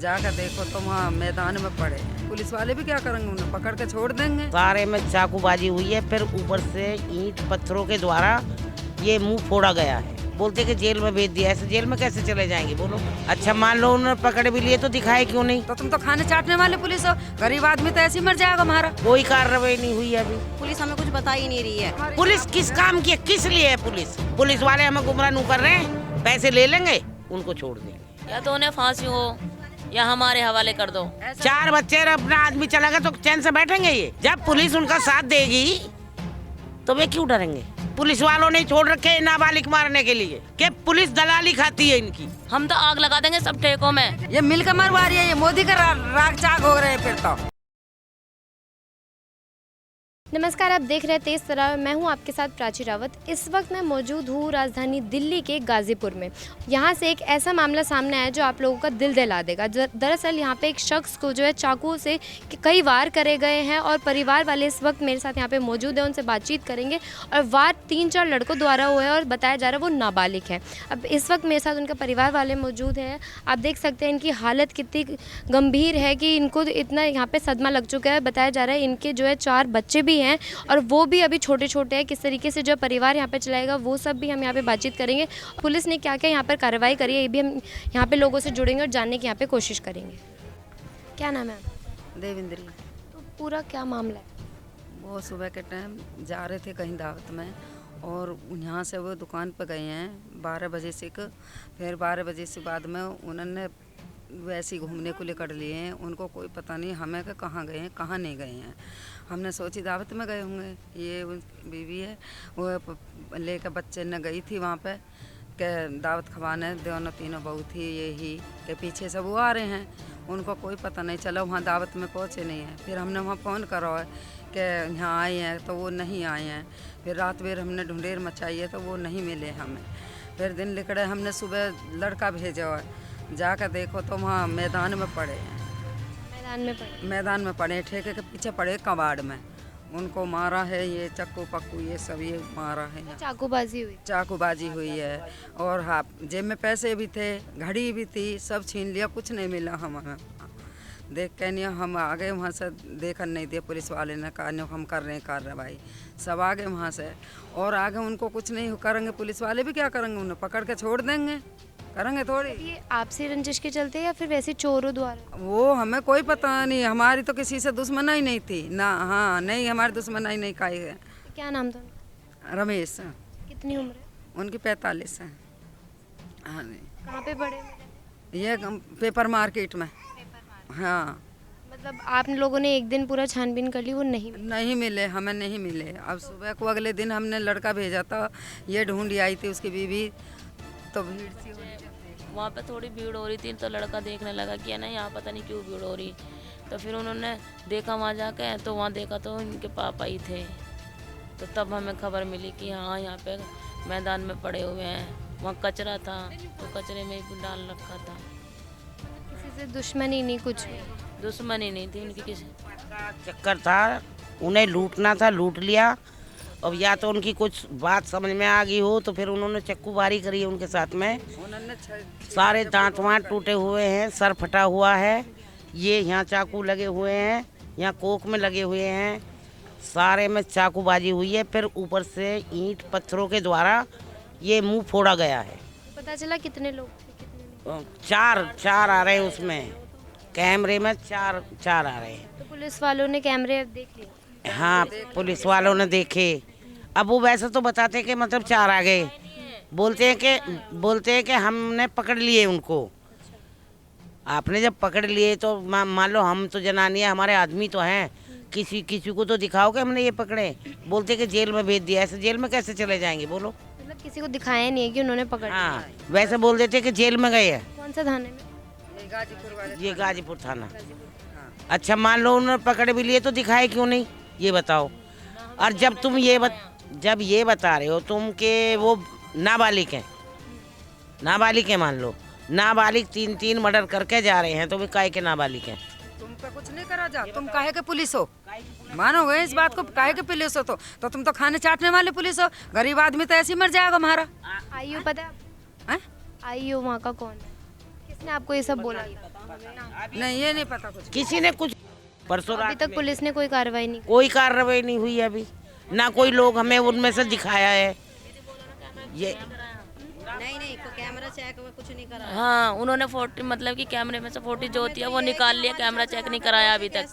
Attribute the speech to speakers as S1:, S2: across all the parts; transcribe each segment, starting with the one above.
S1: जाकर देखो तो वहाँ मैदान में पड़े हैं। पुलिस वाले भी क्या करेंगे, उन्हें पकड़ के छोड़ देंगे।
S2: सारे में चाकूबाजी हुई है, फिर ऊपर से ईंट पत्थरों के द्वारा ये मुंह फोड़ा गया है। बोलते कि जेल में भेज दिया, ऐसे जेल में कैसे चले जाएंगे बोलो। अच्छा मान लो उन्होंने पकड़ भी लिए तो दिखाए क्यों नहीं?
S1: तो तुम तो खाने चाटने वाले पुलिस हो, गरीब आदमी तो ऐसे ही मर जाएगा हमारा।
S2: कोई कार्रवाई नहीं हुई अभी।
S3: पुलिस हमें कुछ बता ही नहीं रही है।
S2: पुलिस किस काम की है, किस लिए है पुलिस? पुलिस वाले हमें गुमराह नहीं कर रहे हैं, पैसे ले लेंगे उनको छोड़ देंगे।
S4: या तो उन्हें फांसी हो या हमारे हवाले कर दो।
S2: 4 बच्चे अपना आदमी चला गया तो चैन से बैठेंगे ये? जब पुलिस उनका साथ देगी तो वे क्यों डरेंगे? पुलिस वालों ने छोड़ रखे नाबालिग मारने के लिए कि पुलिस दलाली खाती है इनकी।
S4: हम तो आग लगा देंगे सब ठेकों में।
S1: ये मिलकर मरवा रही है, ये मोदी का राग चाक हो रहे हैं फिर तो।
S5: नमस्कार, आप देख रहे हैं तेज तरार। मैं हूं आपके साथ प्राची रावत। इस वक्त मैं मौजूद हूं राजधानी दिल्ली के गाज़ीपुर में। यहां से एक ऐसा मामला सामने आया जो आप लोगों का दिल दहला देगा। दरअसल यहां पे एक शख्स को जो है चाकू से कई वार करे गए हैं और परिवार वाले इस वक्त मेरे साथ यहां पे मौजूद हैं, उनसे बातचीत करेंगे। और वार 3-4 लड़कों द्वारा हुए हैं और बताया जा रहा है वो नाबालिग है। अब इस वक्त मेरे साथ उनका परिवार वाले मौजूद हैं। आप देख सकते हैं इनकी हालत कितनी गंभीर है कि इनको इतना यहाँ पर सदमा लग चुका है। बताया जा रहा है इनके जो है 4 बच्चे भी हैं और वो भी अभी छोटे छोटे हैं। किस तरीके से जो परिवार यहाँ पे चलाएगा वो सब भी हम यहाँ पे बातचीत करेंगे। पुलिस ने क्या क्या यहाँ पर कार्रवाई करी है ये भी हम यहाँ पे लोगों से जुड़ेंगे और जानने की यहाँ पे कोशिश करेंगे। क्या नाम है आपका?
S1: देवेंद्री।
S5: तो पूरा क्या मामला है?
S1: वो सुबह के टाइम जा रहे थे कहीं दावत में और यहाँ से वो दुकान पर गए हैं 12 बजे से। फिर 12 बजे से बाद में उन्होंने वैसे ही घूमने को लेकर लिए हैं। उनको कोई पता नहीं हमें कि कहाँ गए हैं कहाँ नहीं गए हैं। हमने सोची दावत में गए होंगे। ये बीवी है वो लेकर बच्चे न गई थी वहाँ पे के दावत खवाने। दोनों तीनों बहू थी यही के पीछे सब वो आ रहे हैं। उनको कोई पता नहीं चला, वहाँ दावत में पहुँचे नहीं हैं। फिर हमने वहाँ फ़ोन करा है कि यहाँ आए हैं तो वो नहीं आए हैं। फिर रात भर हमने ढूंढेर मचाई है तो वो नहीं मिले हमें। फिर दिन लिखड़े हमने सुबह लड़का भेजा है, जाकर देखो तो वहाँ मैदान में पड़े हैं। मैदान में पड़े ठेके के पीछे पड़े कबाड़ में। उनको मारा है, ये चक्कू पक्कू ये सब ये मारा है। चाकूबाजी हुई है और हाँ जेब में पैसे भी थे, घड़ी भी थी, सब छीन लिया, कुछ नहीं मिला हमें। देख के नहीं हम आगे वहाँ से देखन नहीं दिया। पुलिस वाले ने कहा हम कर रहे हैं कार्रवाई, सब आगे वहाँ से और आगे उनको कुछ नहीं करेंगे। पुलिस वाले भी क्या करेंगे, उन्हें पकड़ के छोड़ देंगे, करेंगे थोड़ी।
S5: ये आपसी रंजिश के चलते या फिर वैसे चोरों द्वारा? वो
S1: हमें कोई पता नहीं, हमारी तो किसी से दुश्मनी नहीं थी ना। हाँ नहीं, हमारी दुश्मनी नहीं खाई है।
S5: क्या नाम था उनका?
S1: रमेश।
S5: कितनी उम्र है
S1: उनकी? 45 है। हाँ नहीं।
S5: कहाँ पे पढ़े?
S1: ये पेपर मार्केट में। हाँ
S5: मतलब आप लोगों ने एक दिन पूरा छानबीन कर ली, वो नहीं
S1: मिले, हमें नहीं मिले। अब सुबह को अगले दिन हमने लड़का भेजा था, ये ढूंढी आई थी उसकी बीवी। तो भीड़ सी
S4: वहाँ पे थोड़ी भीड़ हो रही थी तो लड़का देखने लगा कि है ना यहाँ पता नहीं क्यों भीड़ हो रही। तो फिर उन्होंने देखा वहाँ जाके, तो वहाँ देखा तो इनके पापा ही थे। तो तब हमें खबर मिली कि हाँ यहाँ पे मैदान में पड़े हुए हैं। वहाँ कचरा था तो कचरे में भी डाल रखा था।
S5: किसी से दुश्मनी नहीं, कुछ
S4: दुश्मनी नहीं थी उनकी, किसी
S2: चक्कर था, उन्हें लूटना था, लूट लिया। अब या तो उनकी कुछ बात समझ में आ गई हो तो फिर उन्होंने चक्कूबारी करी है उनके साथ में। सारे दांत वाँत टूटे हुए हैं, सर फटा हुआ है, ये यहाँ चाकू लगे हुए हैं, यहाँ कोक में लगे हुए हैं, सारे में चाकूबाजी हुई है। फिर ऊपर से ईंट पत्थरों के द्वारा ये मुंह फोड़ा गया है।
S5: पता चला कितने लोग थे?
S2: 4 आ रहे हैं उसमें, कैमरे में 4 आ रहे हैं।
S5: तो पुलिस वालों ने कैमरे देख लिए?
S2: हाँ पुलिस वालों ने देखे। अब वो वैसे तो बताते हैं कि मतलब 4 आ गए, बोलते हैं कि हमने पकड़ लिए उनको। आपने जब पकड़ लिए तो मान लो हम तो जनानी है, हमारे आदमी तो हैं, किसी को तो दिखाओ कि हमने ये पकड़े। बोलते कि जेल में भेज दिया, ऐसे जेल में कैसे चले जाएंगे बोलो।
S5: मतलब किसी को दिखाया नहीं है कि उन्होंने पकड़?
S2: हाँ वैसे बोल देते कि जेल में गए हैं।
S5: कौन सा थाने में?
S2: ये गाजीपुर थाना। अच्छा मान लो उन्होंने पकड़ भी लिए तो दिखाए क्यों नहीं ये बताओ। और जब तुम ये बता रहे हो तुम के वो नाबालिग हैं, मान लो नाबालिग 3 मर्डर करके जा रहे हैं तो वे काहे के नाबालिग हैं?
S1: तुम पे कुछ नहीं करा जा, तुम काहे के पुलिस हो? मानोगे इस बात को, काहे के पुलिस हो? तो तुम तो खाने चाटने वाले पुलिस हो, गरीब आदमी तो ऐसे ही मर जाएगा हमारा।
S5: आईओ पता है? आईओ वहाँ का कौन है? किसने आपको ये सब बोला?
S1: नहीं ये नहीं पता कुछ।
S2: किसी ने कुछ परसों
S5: अभी
S2: रात
S5: तक पुलिस ने कोई कार्रवाई नहीं
S2: कोई कार्रवाई नहीं हुई अभी, ना कोई लोग हमें उनमें से दिखाया है। ये
S3: नहीं को कैमरा चेक हुआ कुछ नहीं करा।
S4: हाँ उन्होंने फोटो मतलब कि कैमरे में से फोटो जो होती है वो निकाल लिया, कैमरा चेक नहीं कराया अभी तक,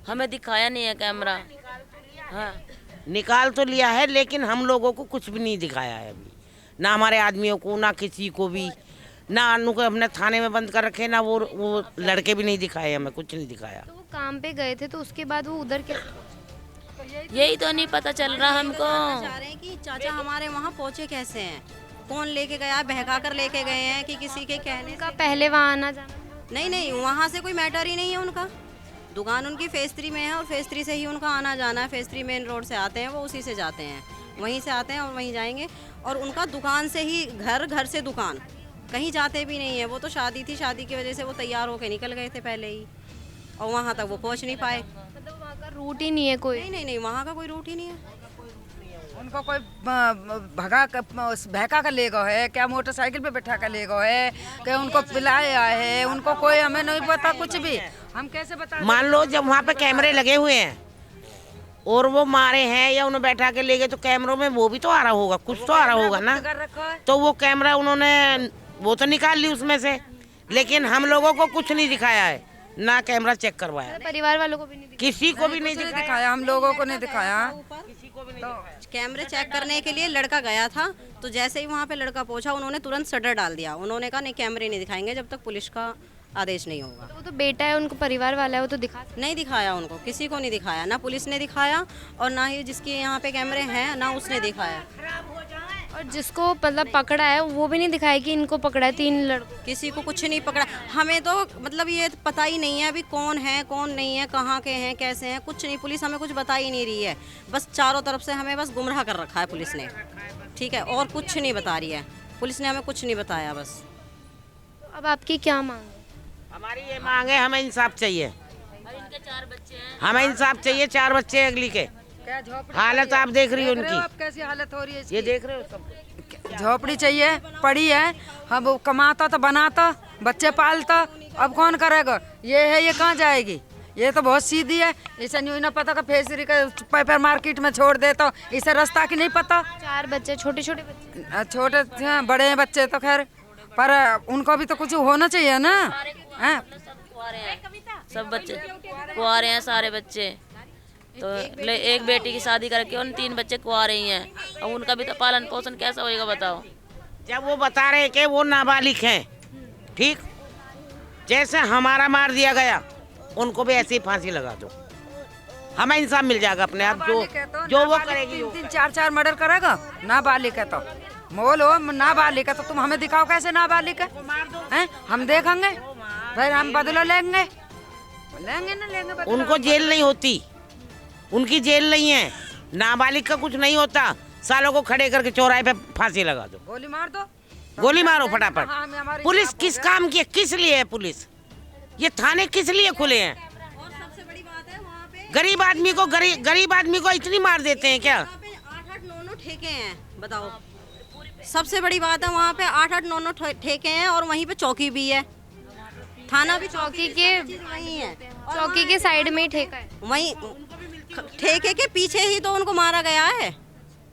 S4: हमें दिखाया नहीं है कैमरा। हाँ
S2: निकाल तो लिया है लेकिन हम लोगों को कुछ भी नहीं दिखाया है अभी, ना हमारे आदमियों को, ना किसी को भी, ना अनु को हमने थाने में बंद कर रखे, ना वो लड़के भी नहीं दिखाए, हमें कुछ नहीं दिखाया।
S5: तो वो काम पे गए थे तो उसके बाद वो उधर कैसे पहुंचे?
S4: यही तो नहीं पता चल रहा हमको।
S3: चाह रहे हैं कि चाचा हमारे वहाँ पहुँचे कैसे हैं, कौन लेके गया, बहका कर लेके गए हैं कि किसी के कहने
S5: उनका पहले वहाँ आना जाना?
S3: नहीं वहाँ से कोई मैटर ही नहीं है उनका। दुकान उनकी फेज 3 में है और फेज 3 से ही उनका आना जाना है। फेज 3 मेन रोड से आते हैं वो, उसी से जाते हैं, वहीं से आते हैं और वहीं जाएंगे। और उनका दुकान से ही घर, घर से दुकान, कहीं जाते भी नहीं है। वो तो शादी थी, शादी की वजह से वो तैयार होकर निकल गए थे पहले ही, और वहाँ तक वो पहुँच नहीं पाए।
S5: मतलब वहाँ का रूट ही नहीं है कोई?
S3: नहीं वहाँ का कोई रूट ही नहीं है।
S1: उनको कोई बहका कर ले गया है क्या, मोटरसाइकिल पे बैठा कर ले गया है क्या, उनको पिलाया है, उनको कोई हमें नहीं पता कुछ भी। हम कैसे बता?
S2: मान लो जब वहाँ पे कैमरे लगे हुए हैं और वो मारे हैं या उन्हें बैठा के ले गए, तो कैमरों में वो भी तो आ रहा होगा, कुछ तो आ रहा होगा ना। तो वो कैमरा उन्होंने वो तो निकाल ली उसमें से, लेकिन हम लोगों को कुछ नहीं दिखाया है, ना कैमरा चेक करवाया,
S5: परिवार वालों को भी नहीं दिखा?
S2: किसी को भी नहीं
S1: दिखाया, हम लोगों को नहीं दिखाया।
S3: कैमरे चेक करने के लिए लड़का गया था, तो जैसे ही वहाँ पे लड़का पहुँचा उन्होंने तुरंत शटर डाल दिया। उन्होंने कहा नहीं कैमरे नहीं दिखाएंगे जब तक पुलिस का आदेश नहीं होगा।
S5: तो वो तो बेटा है, उनको परिवार वाला है, वो तो दिखा सकते
S3: नहीं दिखाया उनको, किसी को नहीं दिखाया, ना पुलिस ने दिखाया और ना ही जिसके यहाँ पे कैमरे हैं ना उसने दिखाया।
S5: हैं। और जिसको मतलब पकड़ा है वो भी नहीं दिखाया कि इनको पकड़ा है 3 लड़कों?
S3: किसी को कुछ नहीं पकड़ा। हमें तो मतलब ये पता ही नहीं है अभी कौन है कौन नहीं है, कहाँ के हैं कैसे हैं, कुछ नहीं। पुलिस हमें कुछ बता ही नहीं रही है, बस चारों तरफ से हमें बस गुमराह कर रखा है पुलिस ने, ठीक है, और कुछ नहीं बता रही है पुलिस ने, हमें कुछ नहीं बताया बस।
S5: तो अब आपकी क्या मांग है?
S2: हमारी ये मांग है, हमें इंसाफ चाहिए,
S4: इनके 4 बच्चे हैं।
S2: हमें इंसाफ चाहिए। 4 बच्चे अगली के, हालत आप देख रही हो
S1: अब
S2: उनकी,
S1: कैसी हालत हो रही है
S2: ये देख रहे हो सब।
S1: झोपड़ी चाहिए, पड़ी है, हम वो कमाता तो बनाता, बच्चे पालता, अब कौन करेगा? ये है, ये कहाँ जाएगी? ये तो बहुत सीधी है, इसे नहीं ना पता का फेसरी का पेपर मार्केट में छोड़ दे, तो इसे रास्ता की नहीं पता।
S5: 4 बच्चे, छोटे छोटे बच्चे?
S1: छोटे हैं, बड़े हैं बच्चे तो खैर, पर उनको भी तो कुछ होना चाहिए ना। हैं?
S4: सब बच्चे कुआरे हैं, सारे बच्चे तो एक बेटी की शादी करके उन 3 बच्चे कुआरे ही हैं, अब उनका भी तो पालन पोषण कैसा होएगा बताओ।
S2: जब वो बता रहे कि वो नाबालिग हैं, ठीक, जैसे हमारा मार दिया गया उनको भी ऐसे ही फांसी लगा दो, हमें इंसाफ मिल जाएगा अपने आप। जो वो करेगी,
S1: 3-3, 4-4 मर्डर करेगा, नाबालिग है तो मोल हो, नाबालिग है तो तुम हमें दिखाओ कैसे नाबालिग है, हम देखेंगे, फिर हम बदला लेंगे ना लेंगे बदला।
S2: उनको जेल नहीं होती, उनकी जेल नहीं है, नाबालिग का कुछ नहीं होता, सालों को खड़े करके चौराहे पे फांसी लगा दो,
S1: गोली मार दो,
S2: गोली मारो फटाफट। पुलिस किस काम की है, किस लिए है पुलिस? ये थाने किस लिए खुले हैं?
S3: और सबसे बड़ी बात है वहाँ पे
S2: गरीब आदमी को इतनी मार देते हैं क्या?
S3: 8-8, 9-9 ठेके हैं, बताओ। सबसे बड़ी बात है वहाँ पे 8-8, 9-9 ठेके हैं और वहीं पे चौकी भी है, थाना भी
S5: चौकी के
S3: वहीं है,
S5: चौकी के साइड में ही ठेका है।
S3: वहीं ठेके के पीछे ही तो उनको मारा गया है,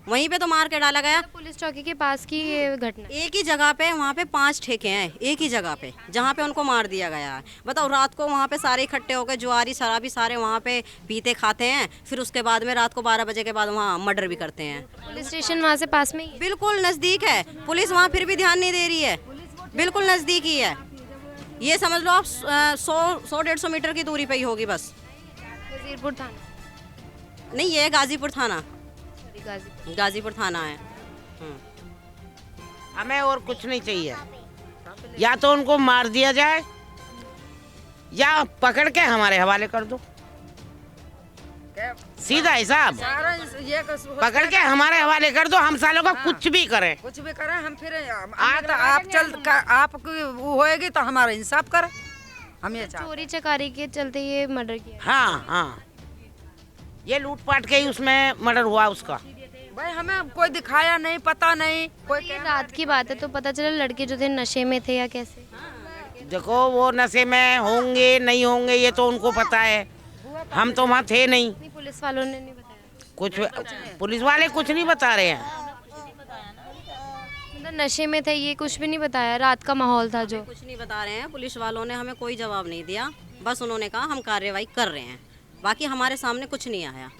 S3: वहीं पे तो मार के डाला गया।
S5: पुलिस चौकी के पास की ये घटना।
S3: एक ही जगह पे वहाँ पे 5 ठेके हैं, एक ही जगह पे जहाँ पे उनको मार दिया गया है। बताओ, रात को वहाँ पे सारे इकट्ठे होकर जुआरी शराबी सारे वहाँ पे पीते खाते हैं, फिर उसके बाद में रात को 12 बजे के बाद वहाँ मर्डर भी करते हैं।
S5: पुलिस स्टेशन वहाँ से पास में ही है?
S3: बिल्कुल नज़दीक है, पुलिस वहाँ फिर भी ध्यान नहीं दे रही है, बिल्कुल नज़दीक ही है। ये समझ लो आप 100-150 मीटर की दूरी पे ही होगी बस।
S5: वजीरपुर थाना
S3: नहीं, ये गाजीपुर थाना,
S5: गाजीपुर।
S3: गाजीपुर थाना है।
S2: हमें और कुछ नहीं चाहिए, या तो उनको मार दिया जाए या पकड़ के हमारे हवाले कर दो, सीधा हिसाब। पकड़ के हमारे हवाले कर दो, हम सालों का कुछ भी करें,
S1: हम फिर आप वो होएगी तो हमारा इंसाफ करें, हम ये चाहते।
S5: चोरी चकारी के चलते ये मर्डर किया?
S2: हाँ, ये लूटपाट के ही उसमें मर्डर हुआ उसका।
S1: भाई हमें कोई दिखाया नहीं, पता नहीं कोई।
S5: ये रात की बात है तो पता चला लड़के जो थे नशे में थे या कैसे?
S2: देखो वो नशे में होंगे नहीं होंगे ये तो उनको पता है, हम तो वहाँ थे नहीं।
S5: नहीं, पुलिस वालों ने नहीं बताया।
S2: कुछ पुलिस वाले कुछ नहीं बता रहे हैं।
S5: मतलब नशे में थे ये कुछ भी नहीं बताया, रात का माहौल था जो।
S3: कुछ नहीं बता रहे हैं, पुलिस वालों ने हमें कोई जवाब नहीं दिया, बस उन्होंने कहा हम कार्रवाई कर रहे हैं, बाकी हमारे सामने कुछ नहीं आया।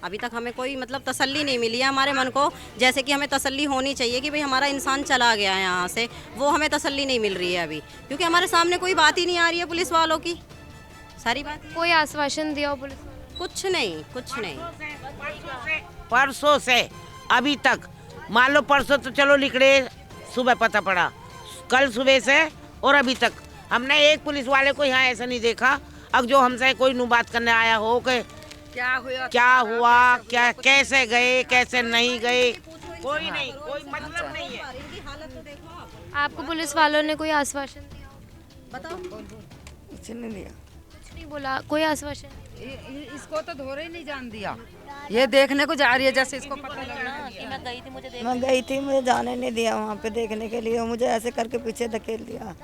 S3: अभी तक हमें कोई मतलब तसल्ली नहीं मिली है हमारे मन को, जैसे कि हमें तसल्ली होनी चाहिए कि भाई हमारा इंसान चला गया है यहाँ से, वो हमें तसल्ली नहीं मिल रही है अभी, क्योंकि हमारे सामने कोई बात ही नहीं आ रही है पुलिस वालों की। सारी बात
S5: कोई आश्वासन दिया हो पुलिस वालों ने?
S3: कुछ नहीं, कुछ नहीं।
S2: परसों से अभी तक, मान लो परसों तो चलो निकले, सुबह पता पड़ा, कल सुबह से और अभी तक हमने एक पुलिस वाले को यहाँ ऐसा नहीं देखा। अब जो हमसे कोई नु बात करने आया हो कि क्या हुआ, क्या कैसे गए कैसे नहीं गए, कोई नहीं, कोई मतलब नहीं है।
S5: आपको पुलिस वालों ने कोई आश्वासन दिया हो?
S3: बताओ।
S1: कुछ नहीं दिया,
S5: कुछ नहीं बोला, कोई आश्वासन?
S1: इसको तो धोरे ही नहीं जान दिया, ये देखने को जा रही है जैसे इसको पता लगा
S4: कि मैं गई थी,
S6: मुझे जाने नहीं दिया वहाँ पे देखने के लिए, मुझे ऐसे करके पीछे धकेल दिया,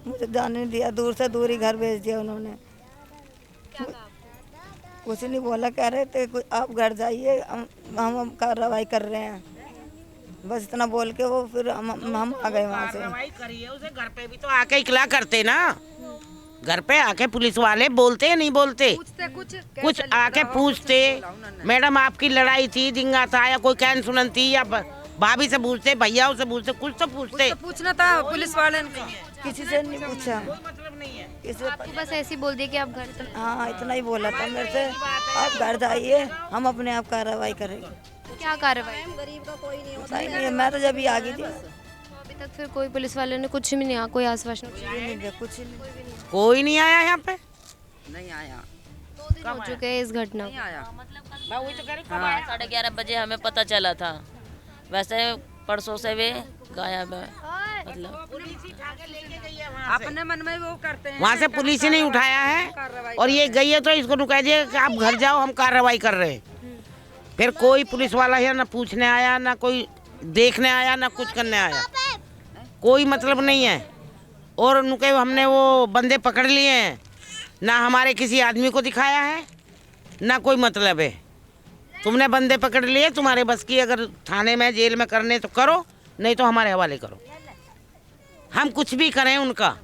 S6: मुझे जाने नहीं दिया, दूर से दूर ही घर भेज दिया उन्होंने। कुछ नहीं बोला, कह रहे थे आप घर जाइए, हम कार्रवाई कर रहे हैं, बस इतना बोल के वो फिर हम आ गए वहाँ से।
S2: कार्रवाई करिए, उसे घर पे भी तो आके इकला करते ना, घर पे आके पुलिस वाले बोलते या नहीं बोलते, कुछ आके पूछते, मैडम आपकी लड़ाई थी, दिंगा था या कोई कैन सुनन थी, या भाभी से पूछते, भैया से पूछते, कुछ तो पूछते।
S1: पूछना था पुलिस वाले ने,
S6: किसी से नहीं पूछा,
S2: मतलब नहीं है।
S6: किसी
S5: बस ऐसे ही बोल दिया कि आप घर चले।
S6: हाँ इतना ही बोला था मेरे से, आप घर जाइए, हम अपने आप कार्रवाई करेंगे।
S5: क्या कार्रवाई?
S3: गरीब का कोई नहीं
S6: पता ही नहीं है, मैं तो जब ही आ गई थी।
S5: अभी तक फिर कोई पुलिस वालों ने कुछ भी नहीं आया, कोई आश्वासन
S6: नहीं दिया, कुछ ही नहीं।
S2: कोई नहीं आया यहाँ पे,
S1: नहीं आया,
S5: 2 दिन हो चुके हैं इस घटना
S1: नहीं
S5: को।
S1: आया।
S2: मैं वही तो कह रही हूँ, कब आया?
S4: 11:30 बजे हमें पता चला था, वैसे परसों से वे गायब है। मतलब
S1: अपने मन में वो करते हैं,
S2: वहाँ से पुलिस ही नहीं उठाया है, और ये गई है तो इसको नु कह दिए कि आप घर जाओ, हम कार्रवाई कर रहे हैं। फिर कोई पुलिस वाला है ना पूछने आया, ना कोई देखने आया, ना कुछ करने आया, कोई मतलब नहीं है। और उनके हमने वो बंदे पकड़ लिए हैं, ना हमारे किसी आदमी को दिखाया है, ना कोई मतलब है। तुमने बंदे पकड़ लिए, तुम्हारे बस की अगर थाने में जेल में करने तो करो, नहीं तो हमारे हवाले करो, हम कुछ भी करें उनका।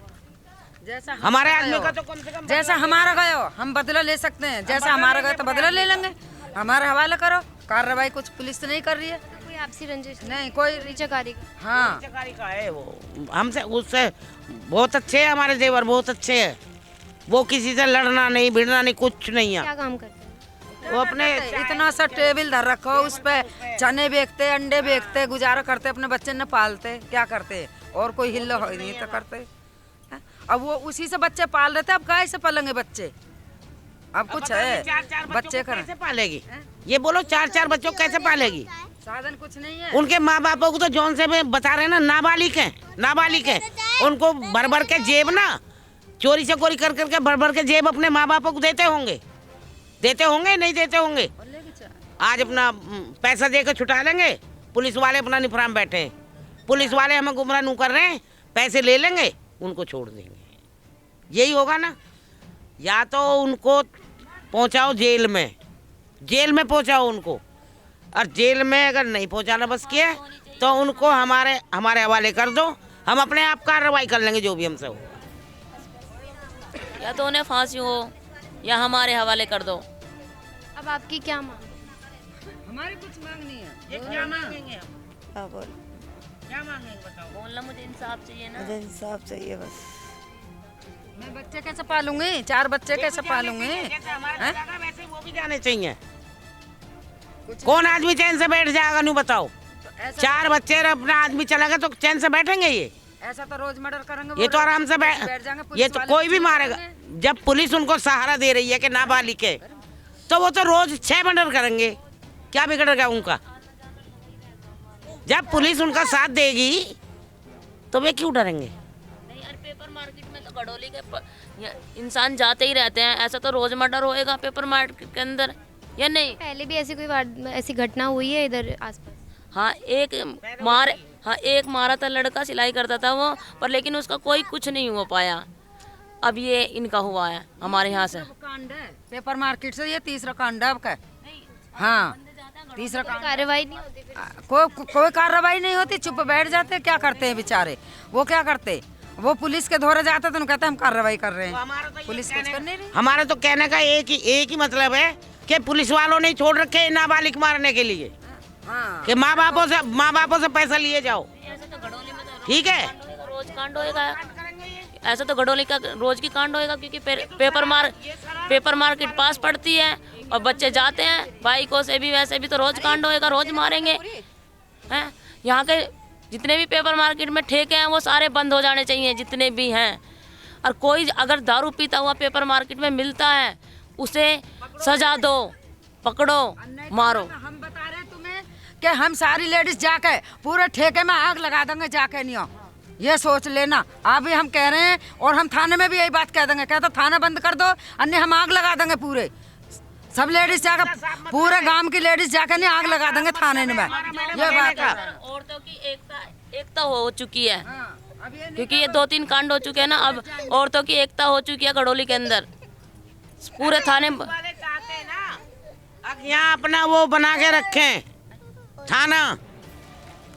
S1: जैसा
S2: हमारे आदमी का तो कम से कम
S1: जैसा हमारा गए हो हम बदला ले सकते हैं, जैसा हमारा गए तो बदला ले लेंगे, हमारे हवाले करो। कार्रवाई कुछ पुलिस नहीं कर रही है,
S5: कोई आपसी रंजिश
S1: नहीं कोई।
S5: चकारी
S1: हाँ
S2: चकारी का है वो, हमसे उससे बहुत अच्छे हैं, हमारे देवर बहुत अच्छे हैं, वो किसी से लड़ना नहीं भिड़ना नहीं, कुछ नहीं है।
S5: क्या काम करते हैं?
S2: वो अपने
S1: इतना सा टेबल धर रखो, उस पे चने बेचते, अंडे बेचते, गुजारा करते, अपने बच्चे न पालते, क्या करते, और कोई हिल्लो हो नहीं तो करते हैं? अब वो उसी से बच्चे पाल रहे थे, अब कैसे से पालेंगे बच्चे? अब कुछ है, बच्चे करें
S2: कैसे पालेगी? ये बोलो 4-4 बच्चों को कैसे पालेगी?
S1: साधन कुछ नहीं है।
S2: उनके माँ बापों को तो जौन से में बता रहे हैं ना, नाबालिग है, उनको भर भर के जेब ना, चोरी चकोरी कर करके भर भर के जेब अपने माँ बापों को देते होंगे नहीं देते होंगे। आज अपना पैसा दे के छुटा लेंगे, पुलिस वाले अपना निफराम बैठे हैं, पुलिस वाले हमें गुमराह नहीं कर रहे हैं, पैसे ले लेंगे, उनको छोड़ देंगे। यही होगा ना, या तो उनको पहुंचाओ जेल में पहुंचाओ उनको, और जेल में अगर नहीं पहुंचाना बस किया तो उनको हमारे हवाले कर दो, हम अपने आप कार्रवाई कर लेंगे जो भी हमसे हो।
S4: या तो उन्हें फांसी हो या हमारे हवाले कर दो।
S5: अब आपकी क्या मांग?
S1: हमारी कुछ मांग नहीं है।
S2: ये क्या मांगेंगे हम?
S6: क्या बोल,
S2: क्या मांगेंगे बताओ?
S4: बोलना मुझे इंसाफ चाहिए ना।
S6: मुझे इंसाफ चाहिए बस।
S1: मैं बच्चे कैसे पालूंगी, 4 बच्चे कैसे पालूंगी?
S2: जैसे हमारे दादा वैसे वो भी जाने चाहिए। कौन आदमी चैन से बैठ जाएगा नहीं बताओ? 4 बच्चे अपना आदमी चला गया तो चैन से बैठेंगे? ये
S1: ऐसा तो रोज मर्डर करेंगे,
S2: ये तो आराम से
S1: बैठ जाएंगे,
S2: ये
S1: पुलिस
S2: तो
S1: वाले
S2: कोई भी
S1: कुछ
S2: मारेगा।
S1: करेंगे।
S2: जब पुलिस उनको सहारा दे रही है कि नाबालिग है, तो वो तो रोज 6 मर्डर करेंगे, क्या बिगड़ गया उनका? जब पुलिस उनका साथ देगी तो वे क्यों डरेंगे?
S4: नहीं यार, पेपर मार्केट में तो घड़ोली के इंसान जाते ही रहते हैं, ऐसा तो रोज मर्डर होएगा पेपर मार्केट के अंदर या नहीं?
S5: पहले भी ऐसी कोई ऐसी घटना हुई है इधर आसपास?
S4: हाँ, एक हाँ, एक मारा था लड़का, सिलाई करता था वो, पर लेकिन उसका कोई कुछ नहीं हो पाया। अब ये इनका हुआ है हमारे यहाँ से।
S1: कांड है पेपर मार्केट से, ये तीसरा कांड है आपका। हाँ, तीसरा कांड।
S5: कार्रवाई नहीं होती फिर?
S1: कोई कार्रवाई नहीं होती, चुप बैठ जाते। क्या करते हैं बेचारे, वो क्या करते, वो पुलिस के धोरे जाते तो कहते हैं हम कार्रवाई कर रहे हैं, पुलिस कुछ कर नहीं रही।
S2: हमारा तो कहने का एक ही मतलब है कि पुलिस वालों ने छोड़ रखे हैं नाबालिग मारने के लिए।
S1: हाँ,
S2: कि माँ बापों से पैसा लिए जाओ। ठीक है,
S4: रोज कांड होएगा ऐसा, तो घडोली का रोज की कांड होएगा, क्योंकि पेपर मार्केट पास पड़ती है और बच्चे जाते हैं बाइकों से भी, वैसे भी तो रोज कांड होएगा, रोज मारेंगे हैं। यहाँ के जितने भी पेपर मार्केट में ठेके हैं वो सारे बंद हो जाने चाहिए, जितने भी हैं। और कोई अगर दारू पीता हुआ पेपर मार्केट में मिलता है उसे सजा दो, पकड़ो, मारो।
S1: हम बता रहे हैं तुम्हें कि हम सारी लेडीज जाके पूरे ठेके में आग लगा देंगे, जाके नहीं हो, ये सोच लेना। अभी हम कह रहे हैं और हम थाने में भी यही बात कह देंगे, कहते थाना बंद कर दो, अन्य हम आग लगा देंगे पूरे। सब लेडीज जाकर, पूरे गांव की लेडीज जाकर नहीं आग लगा देंगे थाने में। ये बात है।
S4: औरतों की एकता हो चुकी है, क्योंकि ये 2-3 कांड हो चुके हैं ना। अब औरतों की एकता हो चुकी है घडोली के अंदर, पूरे थाने।
S2: यहाँ अपना वो बना के रखें थाना,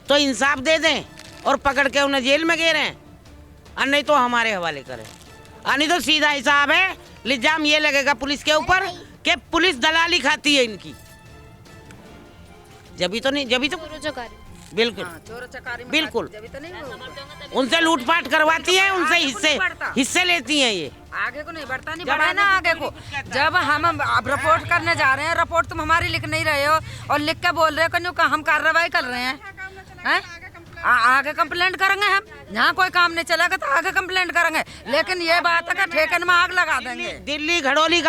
S2: तो इंसाफ दे दें और पकड़ के उन्हें जेल में घेरें, और नहीं तो हमारे हवाले करें। और नहीं तो सीधा हिसाब है, इल्जाम ये लगेगा पुलिस के ऊपर कि पुलिस दलाली खाती है इनकी। जब तो बिल्कुल
S1: चोर चकारी में
S2: बिल्कुल
S1: जब तो नहीं
S2: उनसे लूटपाट करवाती है, उनसे हिस्से लेती हैं। ये
S1: आगे को नहीं बढ़ता, नहीं बढ़ा ना आगे को। जब हम अब रिपोर्ट करने जा रहे हैं, रिपोर्ट तुम हमारी लिख नहीं रहे हो और लिख के बोल रहे हो कि हम कार्रवाई कर रहे हैं, आगे कंप्लेंट करेंगे। हम यहाँ कोई काम नहीं चलेगा तो आगे कंप्लेंट करेंगे, लेकिन ये बात है कि ठेके में आग लगा देंगे।
S2: दिल्ली घडोली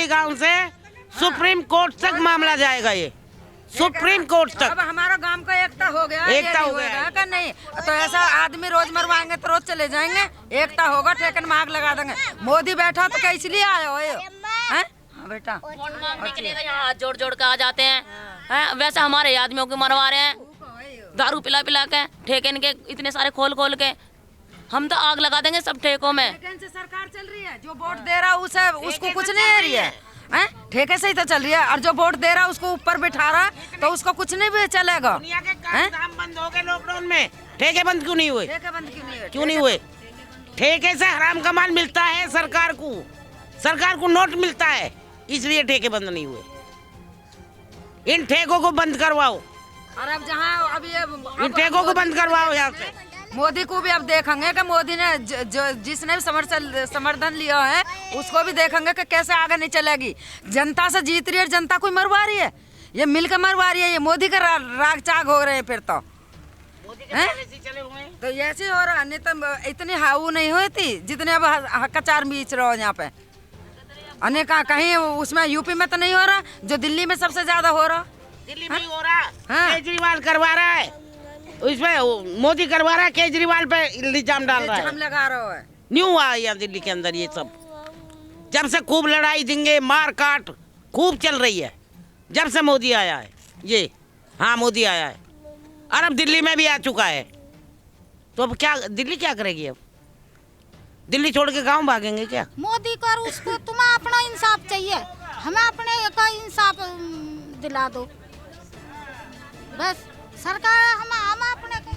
S2: गांव से सुप्रीम कोर्ट तक मामला जाएगा, ये सुप्रीम कोर्ट तक।
S1: अब हमारा गांव का एकता हो गया,
S2: एकता हो गया
S1: का नहीं तो ऐसा आदमी रोज मरवाएंगे तो रोज चले जाएंगे। एकता होगा, ठेके में आग लगा देंगे। मोदी बैठा तो कैसे लिए आए हो हैं? हाँ बेटा,
S4: वोट मांगने के लिए यहाँ हाथ जोड़ जोड़ के आ जाते हैं। वैसे हमारे आदमियों को मरवा रहे हैं, दारू पिला के, ठेके इनके इतने सारे खोल के। हम तो आग लगा देंगे सब ठेकों में।
S1: से सरकार चल रही है, जो वोट दे रहा है उसको कुछ नहीं दे रही है, ठेके से ही तो चल रही है। और जो वोट दे रहा है उसको ऊपर बिठा रहा है तो उसको कुछ नहीं भी चलेगा।
S2: दुनिया के काम बंद हो गए लॉकडाउन में, ठेके बंद क्यों नहीं हुए?
S1: ठेके बंद
S2: क्यों नहीं हुए? ठेके से हराम का माल मिलता है सरकार को नोट मिलता है, इसलिए ठेके बंद नहीं हुए। इन ठेकों को बंद करवाओ,
S1: और अब जहाँ अब ये
S2: इन ठेकों को बंद करवाओ यहाँ से।
S1: मोदी को भी अब देखेंगे कि मोदी ने जिसने भी समर्थन लिया है उसको भी देखेंगे कि कैसे आगे नहीं चलेगी। जनता से जीत रही है, जनता कोई मरवा रही है, ये मिलकर मरवा रही है। ये मोदी का राग चाग हो रहे हैं फिर तो, तो ऐसे हो रहा। नहीं तो इतनी हाउ नहीं हुई थी जितने अब हक्काचार बीच रहो यहाँ पे। अनेक कहीं उसमें यूपी में तो नहीं हो रहा, जो दिल्ली में सबसे ज्यादा हो रहा।
S2: दिल्ली में हो रहा, केजरीवाल करवा रहा है, इसमें मोदी करवा रहा है, केजरीवाल पे इल्जाम डाल रहा है,
S1: हम लगा रहा है।
S2: न्यू हुआ है यहाँ दिल्ली के अंदर ये सब। जब से खूब लड़ाई देंगे, मार काट खूब चल रही है, जब से मोदी आया है ये। हाँ, मोदी आया है और अब दिल्ली में भी आ चुका है। तो अब क्या दिल्ली क्या करेगी? अब दिल्ली छोड़ के गांव भागेंगे क्या?
S7: मोदी को और उसको तुम्हें अपना इंसाफ चाहिए, हमें अपने का इंसाफ दिला दो बस। सरकार हम अपने को।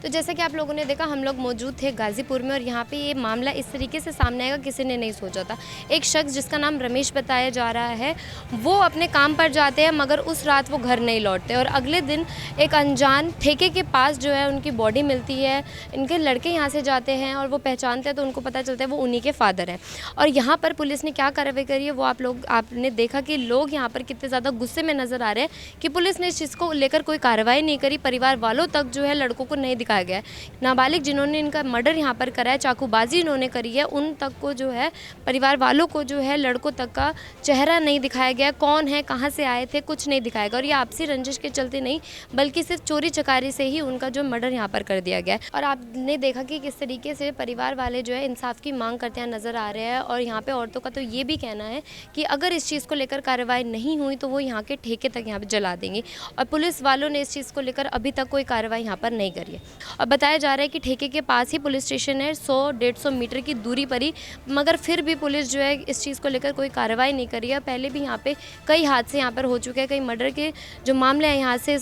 S5: तो जैसा कि आप लोगों ने देखा, हम लोग मौजूद थे गाज़ीपुर में और यहाँ पे ये मामला इस तरीके से सामने आएगा किसी ने नहीं सोचा था। एक शख्स जिसका नाम रमेश बताया जा रहा है, वो अपने काम पर जाते हैं मगर उस रात वो घर नहीं लौटते और अगले दिन एक अनजान ठेके के पास जो है उनकी बॉडी मिलती है। इनके लड़के यहाँ से जाते हैं और वो पहचानते हैं तो उनको पता चलता है वो उन्हीं के फादर हैं। और यहाँ पर पुलिस ने क्या कार्रवाई करी है वो आपने देखा कि लोग यहाँ पर कितने ज़्यादा गुस्से में नज़र आ रहे हैं कि पुलिस ने इस चीज़ को लेकर कोई कार्रवाई नहीं करी। परिवार वालों तक जो है लड़कों को नहीं दिखाया कहा गया है। नाबालिग जिन्होंने इनका मर्डर यहाँ पर करा है, चाकूबाजी इन्होंने करी है, उन तक को जो है परिवार वालों को जो है लड़कों तक का चेहरा नहीं दिखाया गया, कौन है, कहाँ से आए थे, कुछ नहीं दिखाया गया। और ये आपसी रंजिश के चलते नहीं बल्कि सिर्फ चोरी चकारी से ही उनका जो मर्डर यहाँ पर कर दिया गया है। और आपने देखा कि किस तरीके से परिवार वाले जो है इंसाफ की मांग करते हैं नज़र आ रहे हैं। और यहाँ पे औरतों का तो ये भी कहना है कि अगर इस चीज़ को लेकर कार्रवाई नहीं हुई तो वो यहाँ के ठेके तक यहाँ पे जला देंगे। और पुलिस वालों ने इस चीज़ को लेकर अभी तक कोई कार्रवाई यहाँ पर नहीं करी है। और बताया जा रहा है कि ठेके के पास ही पुलिस स्टेशन है, 100-150 मीटर की दूरी पर ही, मगर फिर भी पुलिस जो है इस चीज़ को लेकर कोई कार्रवाई नहीं करी है। पहले भी यहाँ पे कई हादसे यहाँ पर हो चुके हैं, कई मर्डर के जो मामले हैं यहाँ से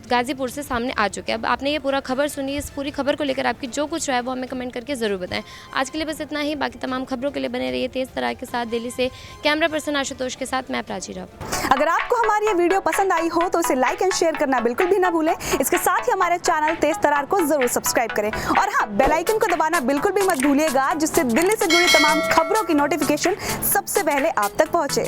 S5: गाज़ीपुर से सामने आ चुके हैं। अब आपने ये पूरा खबर सुनी, इस पूरी खबर को लेकर आपकी जो कुछ राय है वो हमें कमेंट करके ज़रूर बताएं। आज के लिए बस इतना ही, बाकी तमाम खबरों के लिए बने रहिए तेज़ तरार के साथ। दिल्ली से कैमरा पर्सन आशुतोष के साथ मैं प्राची रावत।
S8: अगर आपको हमारी ये वीडियो पसंद आई हो तो इसे लाइक एंड शेयर करना बिल्कुल भी ना भूलें। इसके साथ ही हमारे चैनल तेज तरार को जरूर सब्सक्राइब करें और हाँ, बेल आइकन को दबाना बिल्कुल भी मत भूलिएगा, जिससे दिल्ली से जुड़ी तमाम खबरों की नोटिफिकेशन सबसे पहले आप तक पहुंचे।